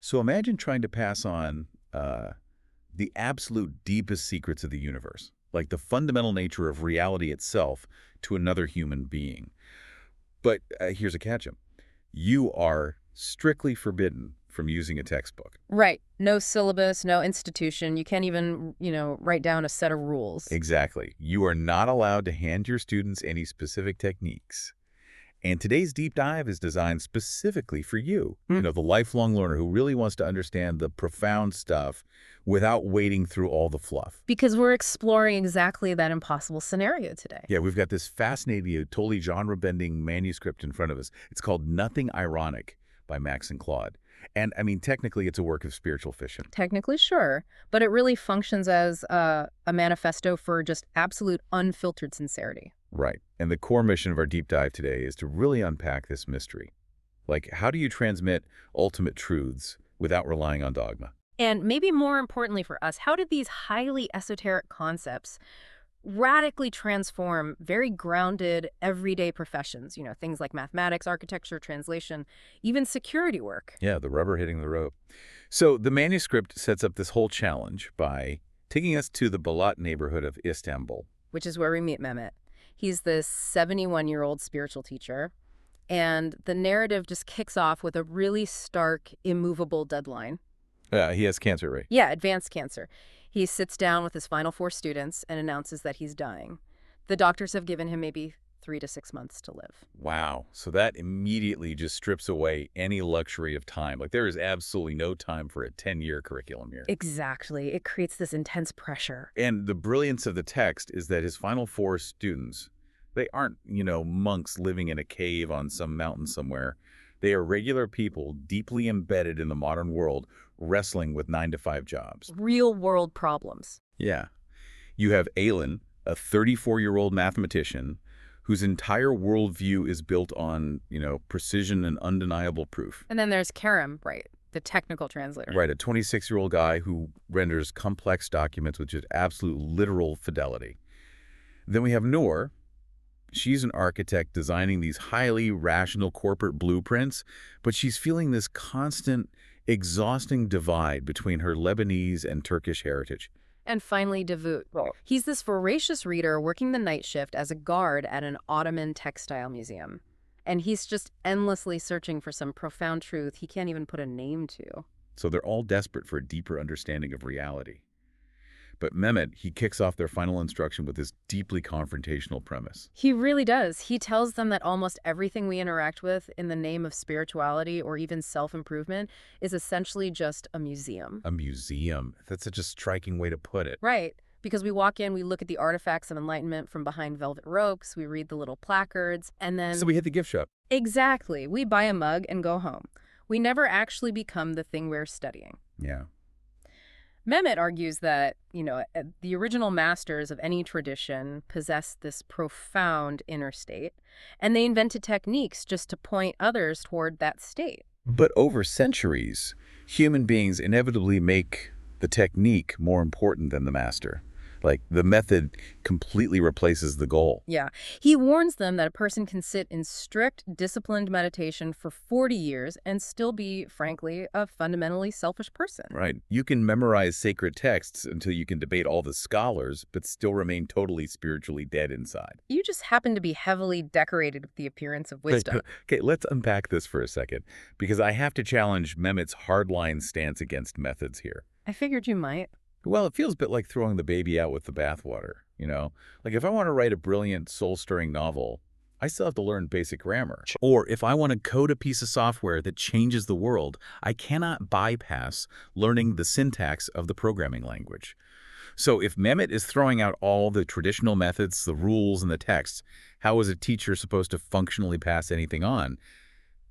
So imagine trying to pass on the absolute deepest secrets of the universe, like the fundamental nature of reality itself, to another human being. But here's a catch. You are strictly forbidden from using a textbook. Right. No syllabus, no institution. You can't even, write down a set of rules. Exactly. You are not allowed to hand your students any specific techniques. And today's deep dive is designed specifically for you, the lifelong learner who really wants to understand the profound stuff without wading through all the fluff. Because we're exploring exactly that impossible scenario today. Yeah, we've got this fascinating, totally genre-bending manuscript in front of us. It's called Nothing Ironic by Max and Claude. And, I mean, technically, it's a work of spiritual fiction. Technically, sure. But it really functions as a manifesto for just absolute unfiltered sincerity. Right. And the core mission of our deep dive today is to really unpack this mystery. Like, how do you transmit ultimate truths without relying on dogma? And maybe more importantly for us, how did these highly esoteric concepts radically transform very grounded everyday professions, things like mathematics, architecture, translation, even security work? Yeah, the rubber hitting the road. So the manuscript sets up this whole challenge by taking us to the Balat neighborhood of Istanbul. Which is where we meet Mehmet. He's this 71-year-old spiritual teacher, and the narrative just kicks off with a really stark, immovable deadline. He has cancer, right? Yeah, advanced cancer. He sits down with his final 4 students and announces that he's dying. The doctors have given him maybe 3 to 6 months to live. Wow. So that immediately just strips away any luxury of time. Like, there is absolutely no time for a 10-year curriculum here. Exactly. It creates this intense pressure. And the brilliance of the text is that his final 4 students, they aren't, monks living in a cave on some mountain somewhere. They are regular people deeply embedded in the modern world, wrestling with 9-to-5 jobs. Real-world problems. Yeah. You have Alan, a 34-year-old mathematician whose entire worldview is built on, precision and undeniable proof. And then there's Karim, right, the technical translator. Right, a 26-year-old guy who renders complex documents with just absolute literal fidelity. Then we have Noor. She's an architect designing these highly rational corporate blueprints, but she's feeling this constant, exhausting divide between her Lebanese and Turkish heritage. And finally, Davut. He's this voracious reader working the night shift as a guard at an Ottoman textile museum. And he's just endlessly searching for some profound truth he can't even put a name to. So they're all desperate for a deeper understanding of reality. But Mehmet, he kicks off their final instruction with this deeply confrontational premise. He really does. He tells them that almost everything we interact with in the name of spirituality or even self-improvement is essentially just a museum. A museum. That's such a striking way to put it. Right. Because we walk in, we look at the artifacts of enlightenment from behind velvet ropes, we read the little placards, and then... So we hit the gift shop. Exactly. We buy a mug and go home. We never actually become the thing we're studying. Yeah. Mehmet argues that, the original masters of any tradition possessed this profound inner state, and they invented techniques just to point others toward that state. But over centuries, human beings inevitably make the technique more important than the master. Like, the method completely replaces the goal. Yeah. He warns them that a person can sit in strict, disciplined meditation for 40 years and still be, frankly, a fundamentally selfish person. Right. You can memorize sacred texts until you can debate all the scholars, but still remain totally spiritually dead inside. You just happen to be heavily decorated with the appearance of wisdom. Okay, let's unpack this for a second, because I have to challenge Mehmet's hardline stance against methods here. I figured you might. Well, it feels a bit like throwing the baby out with the bathwater, Like, if I want to write a brilliant, soul-stirring novel, I still have to learn basic grammar. Or if I want to code a piece of software that changes the world, I cannot bypass learning the syntax of the programming language. So if Mehmet is throwing out all the traditional methods, the rules, and the texts, how is a teacher supposed to functionally pass anything on?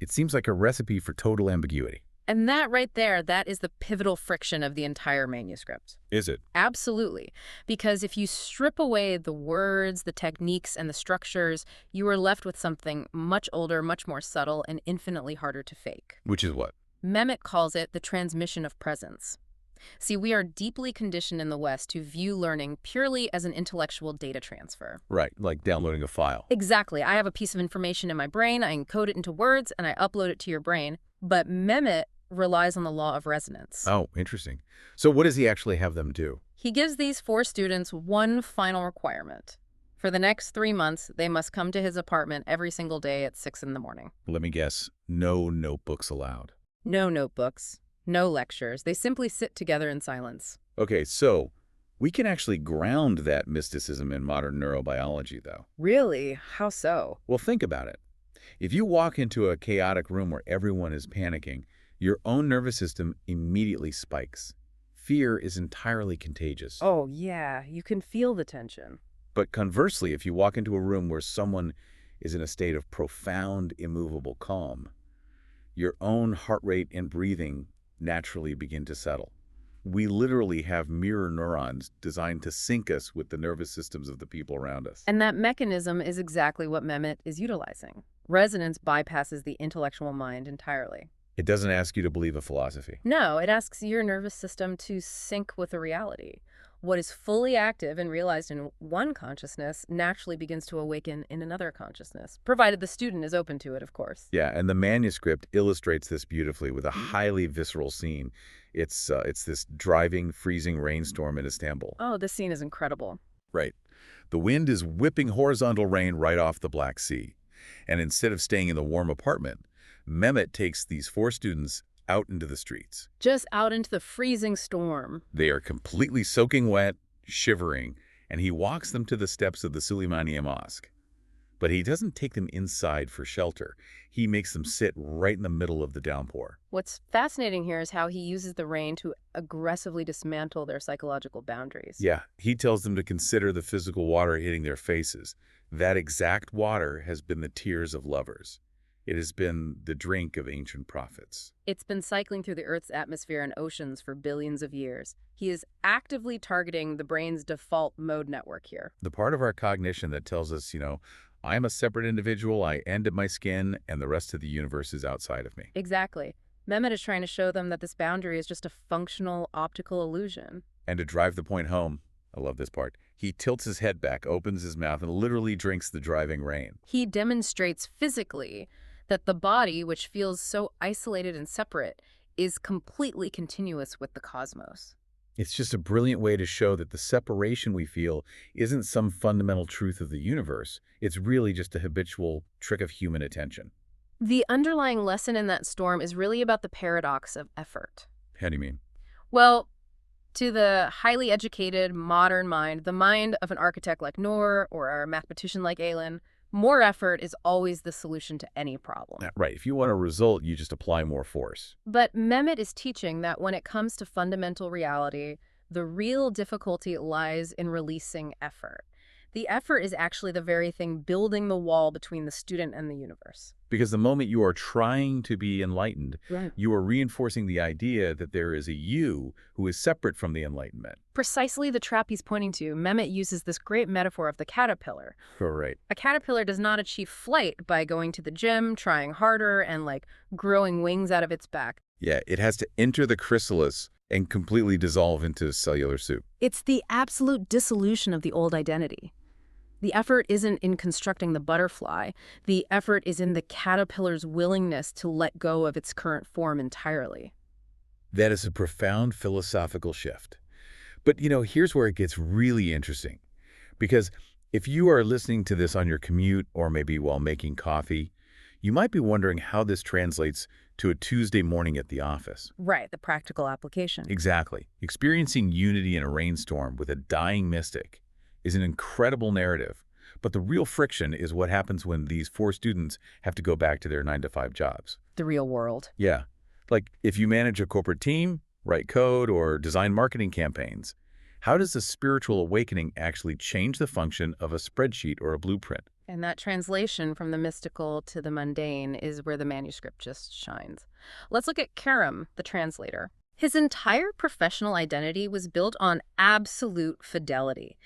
It seems like a recipe for total ambiguity. And that right there, that is the pivotal friction of the entire manuscript. Is it? Absolutely. Because if you strip away the words, the techniques, and the structures, you are left with something much older, much more subtle, and infinitely harder to fake. Which is what? Mehmet calls it the transmission of presence. See, we are deeply conditioned in the West to view learning purely as an intellectual data transfer. Right, like downloading a file. Exactly. I have a piece of information in my brain, I encode it into words, and I upload it to your brain. But Mehmet relies on the law of resonance. Oh, interesting. So what does he actually have them do? He gives these 4 students one final requirement. For the next 3 months, they must come to his apartment every single day at 6 in the morning. Let me guess, no notebooks allowed. No notebooks, no lectures. They simply sit together in silence. Okay, so we can actually ground that mysticism in modern neurobiology, though. Really? How so? Well, think about it. If you walk into a chaotic room where everyone is panicking, your own nervous system immediately spikes. Fear is entirely contagious. Oh, yeah, you can feel the tension. But conversely, if you walk into a room where someone is in a state of profound, immovable calm, your own heart rate and breathing naturally begin to settle. We literally have mirror neurons designed to sync us with the nervous systems of the people around us. And that mechanism is exactly what Mehmet is utilizing. Resonance bypasses the intellectual mind entirely. It doesn't ask you to believe a philosophy. No, it asks your nervous system to sync with the reality. What is fully active and realized in one consciousness naturally begins to awaken in another consciousness, provided the student is open to it, of course. Yeah, and the manuscript illustrates this beautifully with a highly visceral scene. It's this driving, freezing rainstorm in Istanbul. Oh, this scene is incredible. Right. The wind is whipping horizontal rain right off the Black Sea. And instead of staying in the warm apartment, Mehmet takes these 4 students out into the streets. Just out into the freezing storm. They are completely soaking wet, shivering, and he walks them to the steps of the Süleymaniye Mosque. But he doesn't take them inside for shelter. He makes them sit right in the middle of the downpour. What's fascinating here is how he uses the rain to aggressively dismantle their psychological boundaries. Yeah, he tells them to consider the physical water hitting their faces. That exact water has been the tears of lovers. It has been the drink of ancient prophets. It's been cycling through the Earth's atmosphere and oceans for billions of years. He is actively targeting the brain's default mode network here. The part of our cognition that tells us, I'm a separate individual, I end at my skin, and the rest of the universe is outside of me. Exactly. Mehmet is trying to show them that this boundary is just a functional optical illusion. And to drive the point home, I love this part, he tilts his head back, opens his mouth, and literally drinks the driving rain. He demonstrates physically that the body, which feels so isolated and separate, is completely continuous with the cosmos. It's just a brilliant way to show that the separation we feel isn't some fundamental truth of the universe. It's really just a habitual trick of human attention. The underlying lesson in that storm is really about the paradox of effort. How do you mean? Well, to the highly educated, modern mind, the mind of an architect like Noor or a mathematician like Aylin, more effort is always the solution to any problem. Right. If you want a result, you just apply more force. But Mehmet is teaching that when it comes to fundamental reality, the real difficulty lies in releasing effort. The effort is actually the very thing building the wall between the student and the universe. Because the moment you are trying to be enlightened, Right. you are reinforcing the idea that there is a you who is separate from the enlightenment. Precisely the trap he's pointing to, Mehmet uses this great metaphor of the caterpillar. Right. A caterpillar does not achieve flight by going to the gym, trying harder, and growing wings out of its back. Yeah, it has to enter the chrysalis and completely dissolve into cellular soup. It's the absolute dissolution of the old identity. The effort isn't in constructing the butterfly. The effort is in the caterpillar's willingness to let go of its current form entirely. That is a profound philosophical shift. But, here's where it gets really interesting. Because if you are listening to this on your commute or maybe while making coffee, you might be wondering how this translates to a Tuesday morning at the office. Right, the practical application. Exactly. Experiencing unity in a rainstorm with a dying mystic is an incredible narrative, but the real friction is what happens when these 4 students have to go back to their 9-to-5 jobs. The real world. Yeah. Like if you manage a corporate team, write code, or design marketing campaigns, how does a spiritual awakening actually change the function of a spreadsheet or a blueprint? And that translation from the mystical to the mundane is where the manuscript just shines. Let's look at Kerem, the translator. His entire professional identity was built on absolute fidelity.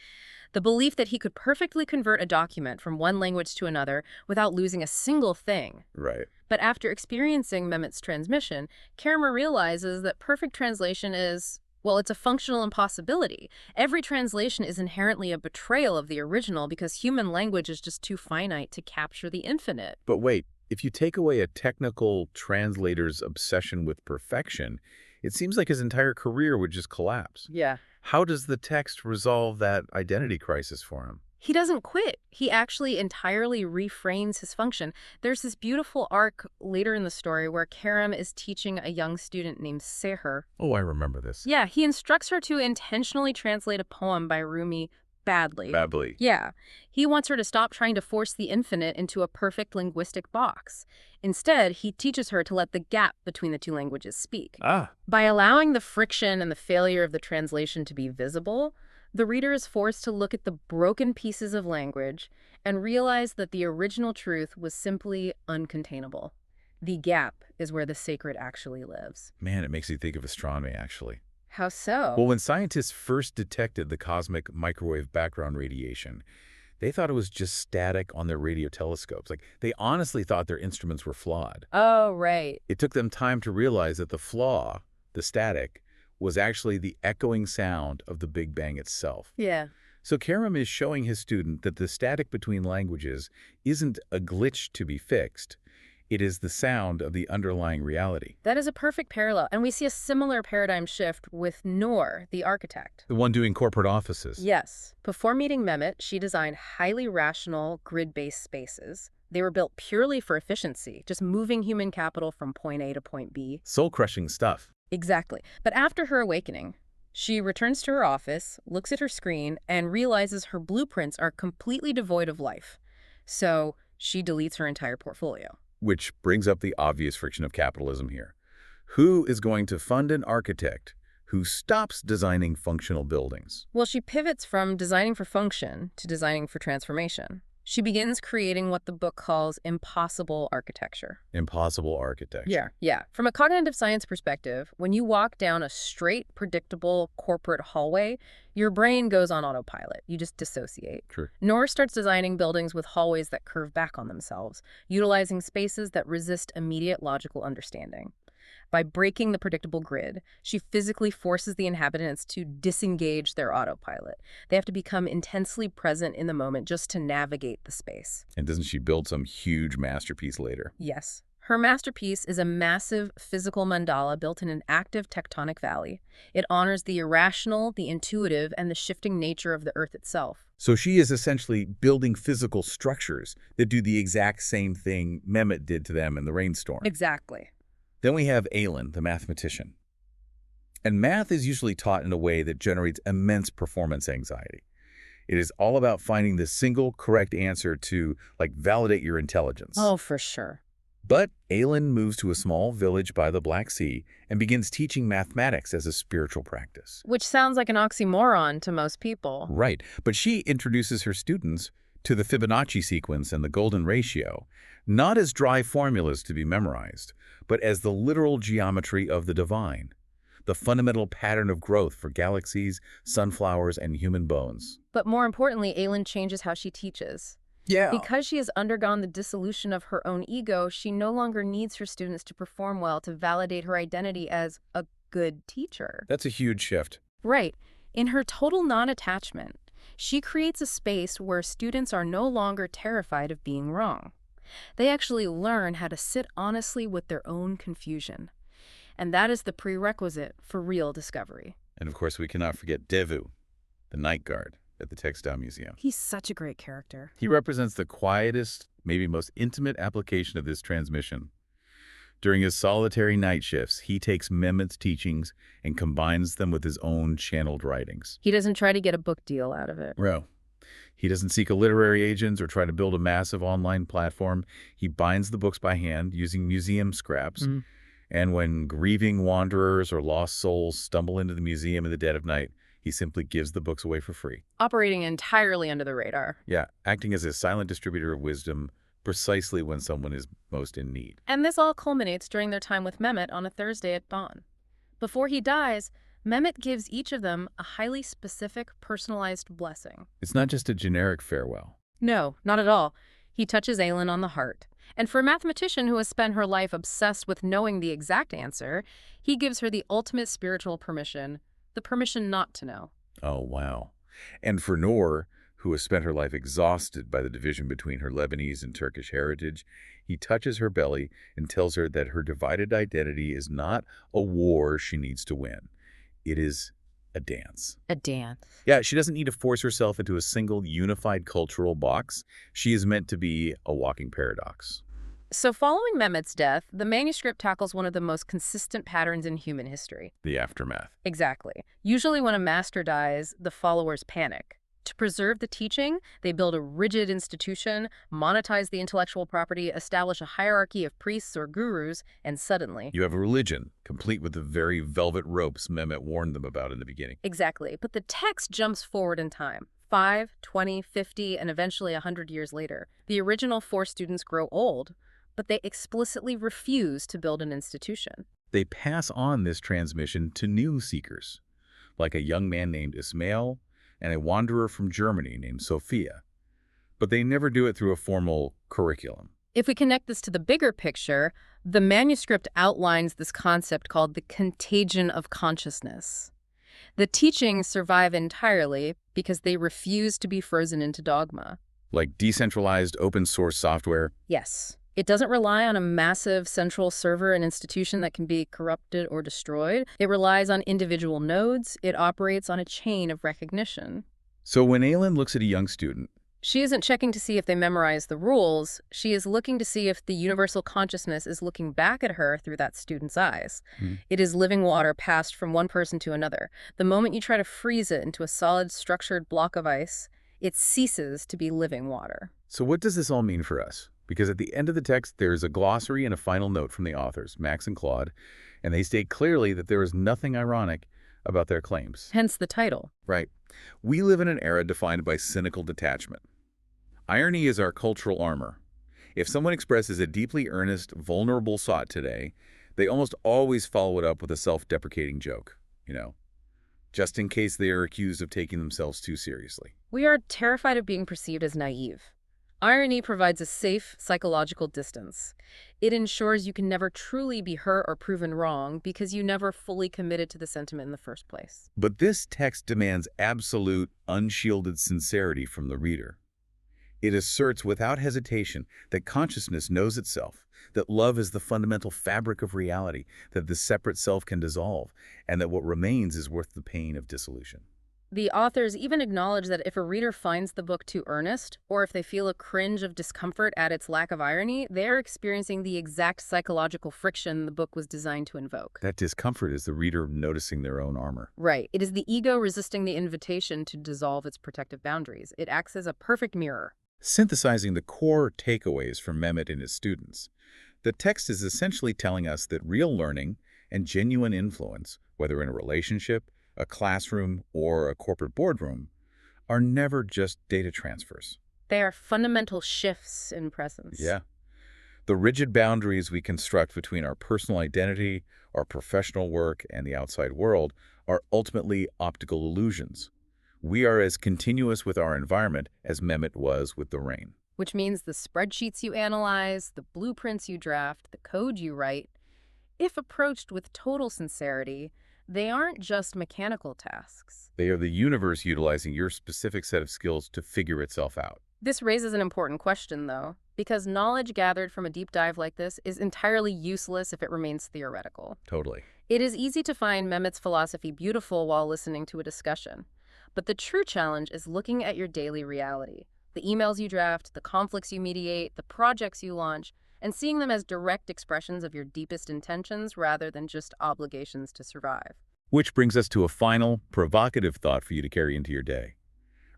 The belief that he could perfectly convert a document from one language to another without losing a single thing. Right. But after experiencing Mehmet's transmission, Kerem realizes that perfect translation is, it's a functional impossibility. Every translation is inherently a betrayal of the original because human language is just too finite to capture the infinite. But wait, If you take away a technical translator's obsession with perfection, it seems like his entire career would just collapse. Yeah. How does the text resolve that identity crisis for him? He doesn't quit. He actually entirely reframes his function. There's this beautiful arc later in the story where Karam is teaching a young student named Seher. Oh, I remember this. Yeah, he instructs her to intentionally translate a poem by Rumi badly. Badly. Yeah. He wants her to stop trying to force the infinite into a perfect linguistic box. Instead, he teaches her to let the gap between the two languages speak. Ah. By allowing the friction and the failure of the translation to be visible, the reader is forced to look at the broken pieces of language and realize that the original truth was simply uncontainable. The gap is where the sacred actually lives. Man, it makes you think of astronomy, actually. How so? Well, when scientists first detected the cosmic microwave background radiation, they thought it was just static on their radio telescopes. Like, they honestly thought their instruments were flawed. Oh, right. It took them time to realize that the flaw, the static, was actually the echoing sound of the Big Bang itself. Yeah. So Karam is showing his student that the static between languages isn't a glitch to be fixed. It is the sound of the underlying reality. That is a perfect parallel, and we see a similar paradigm shift with Noor, the architect. The one doing corporate offices. Yes. Before meeting Mehmet, she designed highly rational, grid-based spaces. They were built purely for efficiency, just moving human capital from point A to point B. Soul-crushing stuff. Exactly. But after her awakening, she returns to her office, looks at her screen, and realizes her blueprints are completely devoid of life. So she deletes her entire portfolio. Which brings up the obvious friction of capitalism here. Who is going to fund an architect who stops designing functional buildings? Well, she pivots from designing for function to designing for transformation. She begins creating what the book calls impossible architecture. Impossible architecture. Yeah. From a cognitive science perspective, when you walk down a straight, predictable corporate hallway, your brain goes on autopilot. You just dissociate. True. Noor starts designing buildings with hallways that curve back on themselves, utilizing spaces that resist immediate logical understanding. By breaking the predictable grid, she physically forces the inhabitants to disengage their autopilot. They have to become intensely present in the moment just to navigate the space. And doesn't she build some huge masterpiece later? Yes. Her masterpiece is a massive physical mandala built in an active tectonic valley. It honors the irrational, the intuitive, and the shifting nature of the Earth itself. So she is essentially building physical structures that do the exact same thing Mehmet did to them in the rainstorm. Exactly. Then we have Aylin, the mathematician. And math is usually taught in a way that generates immense performance anxiety. It is all about finding the single correct answer to, validate your intelligence. Oh, for sure. But Aylin moves to a small village by the Black Sea and begins teaching mathematics as a spiritual practice. Which sounds like an oxymoron to most people. Right, but she introduces her students to the Fibonacci sequence and the golden ratio, not as dry formulas to be memorized, but as the literal geometry of the divine, the fundamental pattern of growth for galaxies, sunflowers, and human bones. But more importantly, Aylin changes how she teaches. Yeah. Because she has undergone the dissolution of her own ego, she no longer needs her students to perform well to validate her identity as a good teacher. That's a huge shift. Right. In her total non-attachment, she creates a space where students are no longer terrified of being wrong. They actually learn how to sit honestly with their own confusion. And that is the prerequisite for real discovery. And of course, we cannot forget Devu, the night guard at the Textile Museum. He's such a great character. He represents the quietest, maybe most intimate application of this transmission. During his solitary night shifts, he takes Mehmet's teachings and combines them with his own channeled writings. He doesn't try to get a book deal out of it. No. He doesn't seek a literary agent or try to build a massive online platform. He binds the books by hand using museum scraps. And when grieving wanderers or lost souls stumble into the museum in the dead of night, he simply gives the books away for free. Operating entirely under the radar. Yeah, acting as a silent distributor of wisdom precisely when someone is most in need. And this all culminates during their time with Mehmet on a Thursday at Bonn. Before he dies, Mehmet gives each of them a highly specific, personalized blessing. It's not just a generic farewell. No, not at all. He touches Aylin on the heart. And for a mathematician who has spent her life obsessed with knowing the exact answer, he gives her the ultimate spiritual permission, the permission not to know. Oh, wow. And for Noor, who has spent her life exhausted by the division between her Lebanese and Turkish heritage. He touches her belly and tells her that her divided identity is not a war she needs to win. It is a dance. A dance. Yeah, she doesn't need to force herself into a single unified cultural box. She is meant to be a walking paradox. So following Mehmet's death, the manuscript tackles one of the most consistent patterns in human history. The aftermath. Exactly. Usually when a master dies, the followers panic. To preserve the teaching, they build a rigid institution, monetize the intellectual property, establish a hierarchy of priests or gurus, and suddenly... You have a religion, complete with the very velvet ropes Mehmet warned them about in the beginning. Exactly. But the text jumps forward in time. 5, 20, 50, and eventually 100 years later. The original 4 students grow old, but they explicitly refuse to build an institution. They pass on this transmission to new seekers, like a young man named Ismail and a wanderer from Germany named Sophia. But they never do it through a formal curriculum. If we connect this to the bigger picture, the manuscript outlines this concept called the contagion of consciousness. The teachings survive entirely because they refuse to be frozen into dogma. Like decentralized open-source software? Yes. It doesn't rely on a massive central server and institution that can be corrupted or destroyed. It relies on individual nodes. It operates on a chain of recognition. So when Aylin looks at a young student, she isn't checking to see if they memorize the rules. She is looking to see if the universal consciousness is looking back at her through that student's eyes. It is living water passed from one person to another. The moment you try to freeze it into a solid, structured block of ice, it ceases to be living water. So what does this all mean for us? Because at the end of the text, there's a glossary and a final note from the authors, Max and Claude, and they state clearly that there is nothing ironic about their claims. Hence the title. Right. We live in an era defined by cynical detachment. Irony is our cultural armor. If someone expresses a deeply earnest, vulnerable thought today, they almost always follow it up with a self-deprecating joke, just in case they are accused of taking themselves too seriously. We are terrified of being perceived as naive. Irony provides a safe psychological distance. It ensures you can never truly be hurt or proven wrong because you never fully committed to the sentiment in the first place. But this text demands absolute, unshielded sincerity from the reader. It asserts without hesitation that consciousness knows itself, that love is the fundamental fabric of reality, that the separate self can dissolve, and that what remains is worth the pain of dissolution. The authors even acknowledge that if a reader finds the book too earnest, or if they feel a cringe of discomfort at its lack of irony, they're experiencing the exact psychological friction the book was designed to invoke. That discomfort is the reader noticing their own armor. Right. It is the ego resisting the invitation to dissolve its protective boundaries. It acts as a perfect mirror. Synthesizing the core takeaways from Mehmet and his students, the text is essentially telling us that real learning and genuine influence, whether in a relationship, a classroom, or a corporate boardroom, are never just data transfers. They are fundamental shifts in presence. Yeah. The rigid boundaries we construct between our personal identity, our professional work, and the outside world are ultimately optical illusions. We are as continuous with our environment as Mehmet was with the rain. Which means the spreadsheets you analyze, the blueprints you draft, the code you write, if approached with total sincerity, they aren't just mechanical tasks. They are the universe utilizing your specific set of skills to figure itself out. This raises an important question, though, because knowledge gathered from a deep dive like this is entirely useless if it remains theoretical. Totally. It is easy to find Mehmet's philosophy beautiful while listening to a discussion. But the true challenge is looking at your daily reality, the emails you draft, the conflicts you mediate, the projects you launch, and seeing them as direct expressions of your deepest intentions rather than just obligations to survive. Which brings us to a final, provocative thought for you to carry into your day.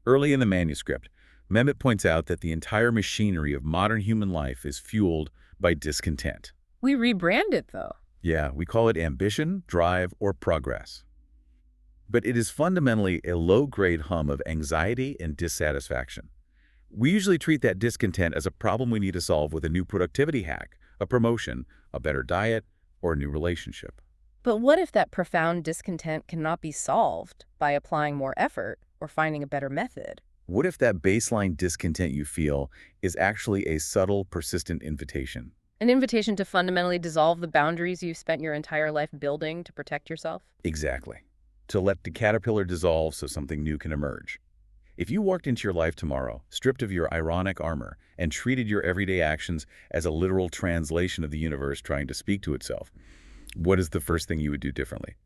Early in the manuscript, Mehmet points out that the entire machinery of modern human life is fueled by discontent. We rebrand it, though. Yeah, we call it ambition, drive, or progress. But it is fundamentally a low-grade hum of anxiety and dissatisfaction. We usually treat that discontent as a problem we need to solve with a new productivity hack, a promotion, a better diet, or a new relationship. But what if that profound discontent cannot be solved by applying more effort or finding a better method? What if that baseline discontent you feel is actually a subtle, persistent invitation? An invitation to fundamentally dissolve the boundaries you've spent your entire life building to protect yourself? Exactly. To let the caterpillar dissolve so something new can emerge. If you walked into your life tomorrow, stripped of your ironic armor, and treated your everyday actions as a literal translation of the universe trying to speak to itself, what is the first thing you would do differently?